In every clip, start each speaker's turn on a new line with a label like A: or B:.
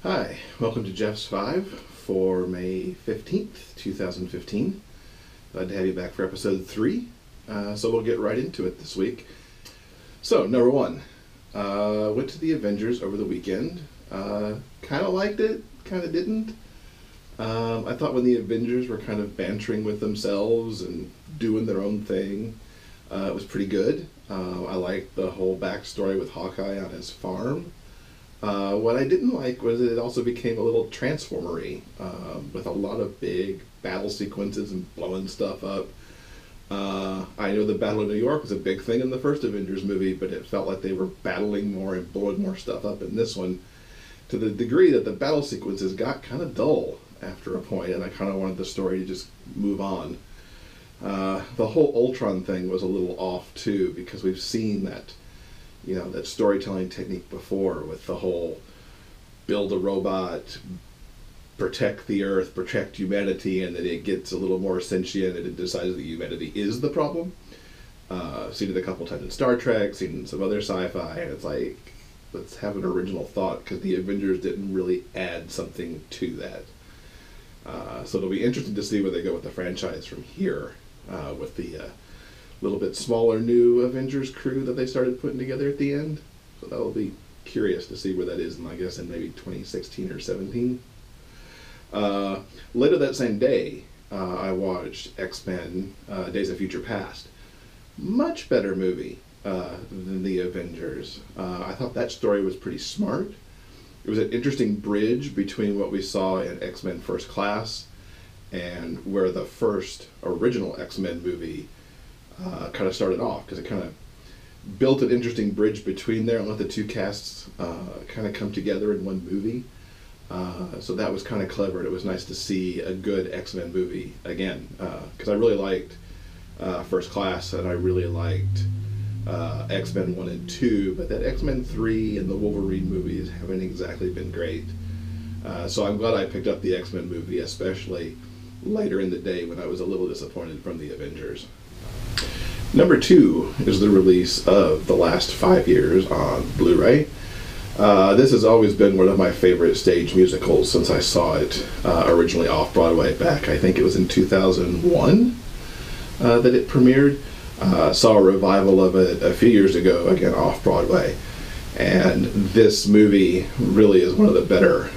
A: Hi, welcome to Jeff's 5 for May 15th, 2015. Glad to have you back for episode 3. So we'll get right into it this week. So, number 1. Went to the Avengers over the weekend. Kind of liked it, kind of didn't. I thought when the Avengers were kind of bantering with themselves and doing their own thing, it was pretty good. I liked the whole backstory with Hawkeye on his farm. What I didn't like was it also became a little Transformer-y, with a lot of big battle sequences and blowing stuff up. I know the Battle of New York was a big thing in the first Avengers movie, but it felt like they were battling more and blowing more stuff up in this one, to the degree that the battle sequences got kind of dull after a point, and I kind of wanted the story to just move on. The whole Ultron thing was a little off too, because we've seen that that storytelling technique before with the whole build a robot, protect the Earth, protect humanity, and then it gets a little more sentient and it decides that humanity is the problem. Seen it a couple times in Star Trek, seen it in some other sci-fi, and it's like, let's have an original thought, because the Avengers didn't really add something to that. So it'll be interesting to see where they go with the franchise from here, with the little bit smaller new Avengers crew that they started putting together at the end. So that'll be curious to see where that is, and I guess in maybe 2016 or 17. Later that same day, I watched X-Men Days of Future Past. Much better movie than the Avengers. I thought that story was pretty smart. It was an interesting bridge between what we saw in X-Men First Class and where the first original X-Men movie kind of started off, because it kind of built an interesting bridge between there and let the two casts kind of come together in one movie. So that was kind of clever, and it was nice to see a good X-Men movie again, because I really liked First Class, and I really liked X-Men 1 and 2, but that X-Men 3 and the Wolverine movies haven't exactly been great. So I'm glad I picked up the X-Men movie, especially later in the day when I was a little disappointed from the Avengers. Number 2 is the release of The Last 5 Years on Blu-ray. This has always been one of my favorite stage musicals since I saw it originally off-Broadway back, I think it was in 2001 that it premiered. Saw a revival of it a few years ago, again off-Broadway. And this movie really is one of the better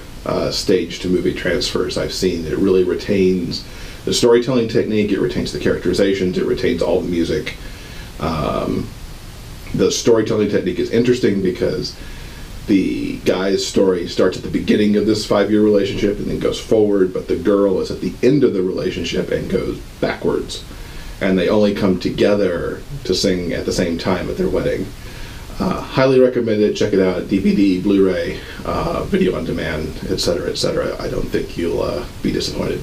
A: stage-to-movie transfers I've seen. It really retains the storytelling technique, it retains the characterizations, it retains all the music. The storytelling technique is interesting because the guy's story starts at the beginning of this 5-year relationship and then goes forward, but the girl is at the end of the relationship and goes backwards. And they only come together to sing at the same time at their wedding. Highly recommend it. Check it out. DVD, Blu-ray, video on demand, etc., etc. I don't think you'll be disappointed.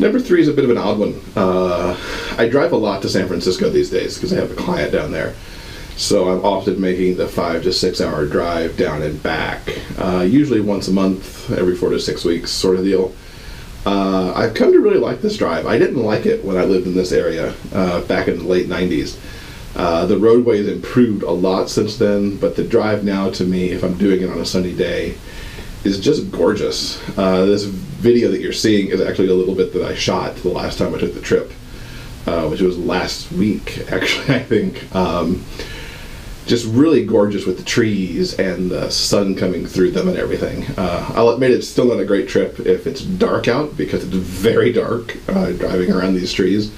A: Number 3 is a bit of an odd one. I drive a lot to San Francisco these days because I have a client down there. So I'm often making the 5 to 6 hour drive down and back, usually once a month, every 4 to 6 weeks sort of deal. I've come to really like this drive. I didn't like it when I lived in this area back in the late 90s. The roadway's improved a lot since then, but the drive now, to me, if I'm doing it on a sunny day, is just gorgeous. This video that you're seeing is actually a little bit that I shot the last time I took the trip, which was last week, actually, I think. Just really gorgeous with the trees and the sun coming through them and everything. I'll admit it's still not a great trip if it's dark out, because it's very dark driving around these trees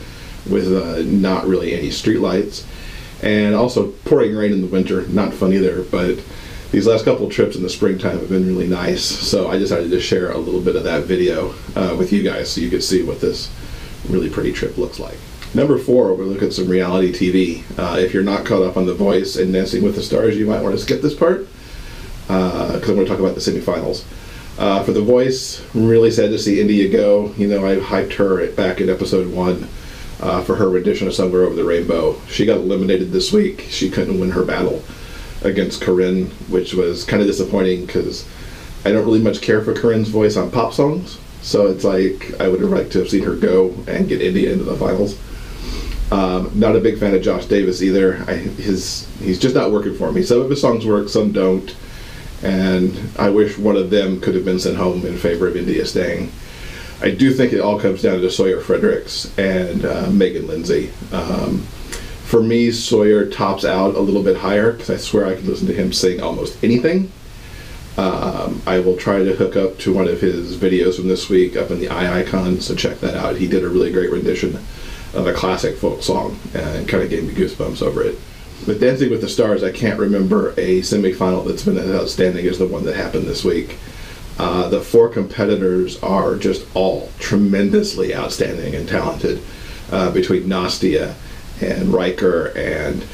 A: with not really any street lights. And also pouring rain in the winter, not fun either, but these last couple of trips in the springtime have been really nice. So I decided to share a little bit of that video with you guys so you could see what this really pretty trip looks like. Number 4, we'll look at some reality TV. If you're not caught up on The Voice and Dancing with the Stars, you might want to skip this part, because I'm going to talk about the semifinals. For The Voice, I'm really sad to see India go. I hyped her back in episode 1 for her rendition of Somewhere Over the Rainbow. She got eliminated this week. She couldn't win her battle against Corinne, which was kind of disappointing because I don't really much care for Corinne's voice on pop songs. So it's like I would have liked to have seen her go and get India into the finals. Not a big fan of Josh Davis either. He's just not working for me. Some of his songs work, some don't. and I wish one of them could have been sent home in favor of India staying. I do think it all comes down to Sawyer Fredericks and Megan Lindsay. For me, Sawyer tops out a little bit higher because I swear I can listen to him sing almost anything. I will try to hook up to one of his videos from this week up in the icon, so check that out. He did a really great rendition of a classic folk song and kind of gave me goosebumps over it. With Dancing with the Stars, I can't remember a semifinal that's been as outstanding as the one that happened this week. The 4 competitors are just all tremendously outstanding and talented, between Nastia and Riker and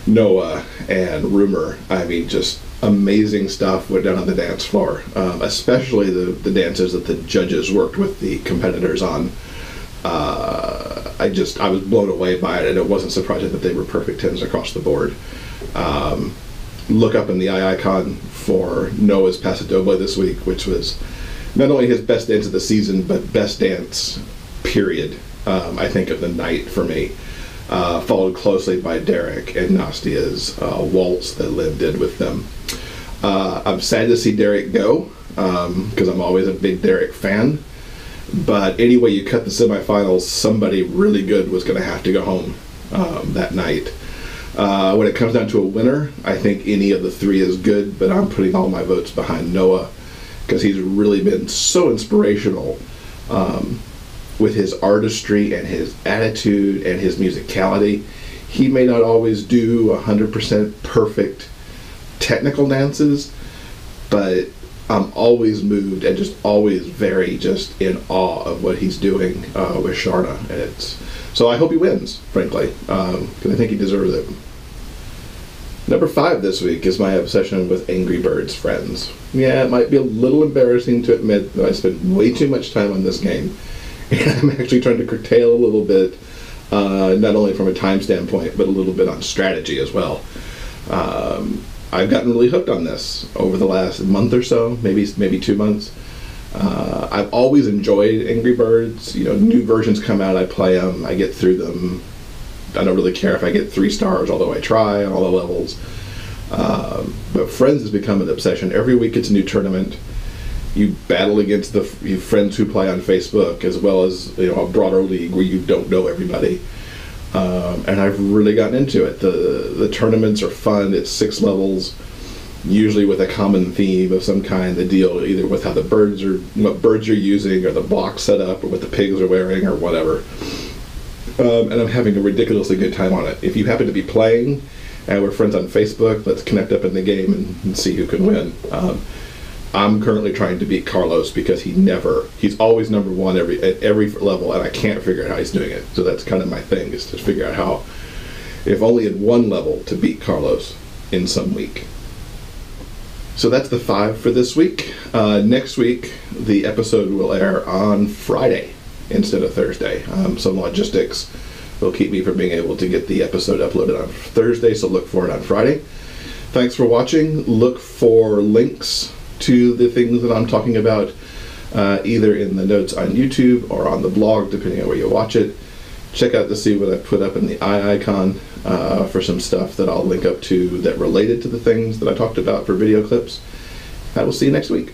A: Noah and Rumor. I mean, just amazing stuff went down on the dance floor, especially the dances that the judges worked with the competitors on. I was blown away by it, and it wasn't surprising that they were perfect 10s across the board. Look up in the icon for Noah's Pasadobla this week, which was not only his best dance of the season, but best dance, period, I think, of the night for me. Followed closely by Derek and Nastia's waltz that Lynn did with them. I'm sad to see Derek go, because I'm always a big Derek fan. But anyway you cut the semifinals, somebody really good was going to have to go home that night. When it comes down to a winner, I think any of the 3 is good, but I'm putting all my votes behind Noah because he's really been so inspirational with his artistry and his attitude and his musicality. He may not always do 100% perfect technical dances, but I'm always moved and just always very just in awe of what he's doing with Sharna. And so I hope he wins, frankly, because I think he deserves it. Number 5 this week is my obsession with Angry Birds Friends. Yeah, it might be a little embarrassing to admit that I spend way too much time on this game, and I'm actually trying to curtail a little bit, not only from a time standpoint, but a little bit on strategy as well. I've gotten really hooked on this over the last month or so, maybe 2 months. I've always enjoyed Angry Birds. You know, new versions come out, I play them, I get through them. I don't really care if I get 3 stars, although I try on all the levels. But Friends has become an obsession. Every week it's a new tournament. You battle against your friends who play on Facebook, as well as, you know, a broader league where you don't know everybody. And I've really gotten into it. The tournaments are fun. It's 6 levels, usually with a common theme of some kind. The deal either with how what birds you're using, or the block set up, or what the pigs are wearing, or whatever. And I'm having a ridiculously good time on it. If you happen to be playing and we're friends on Facebook, let's connect up in the game and see who can win. I'm currently trying to beat Carlos because he's always number 1 at every level, and I can't figure out how he's doing it. So that's kind of my thing, is to figure out how, if only at one level, to beat Carlos in some week. So that's the 5 for this week. Next week, the episode will air on Friday instead of Thursday. Some logistics will keep me from being able to get the episode uploaded on Thursday, so look for it on Friday. Thanks for watching. Look for links to the things that I'm talking about, either in the notes on YouTube or on the blog, depending on where you watch it. Check out to see what I put up in the icon for some stuff that I'll link up to that related to the things that I talked about for video clips. I will see you next week.